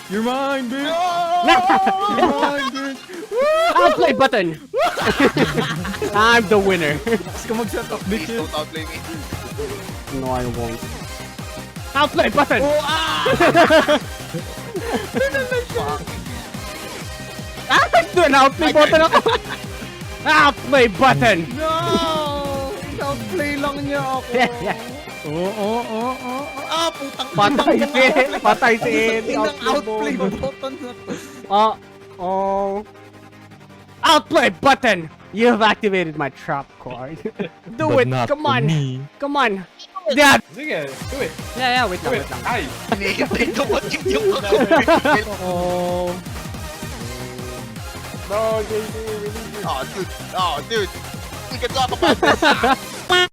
You're mine, bitch. You're mine, bitch. Outplay button. I'm the winner. Gusto ka mag-shut up, Please bitches. don't outplay me. No, I won't. Outplay button. Oh, ah! Doon, outplay button ako. Outplay button. No! Outplay lang niya ako. Oh. Ah, putang Patay si Eddie. Inang outplay button na to. Oh. Outplay button. You've activated my trap card. Do But it. not Come for on. me. Come on. Yeah. Sige, do it. Yeah, wait Do lang, it. wait lang. Ay! Hinihintay ko mo yung Oh. No, JD, release it. Oh, dude. We can talk about this.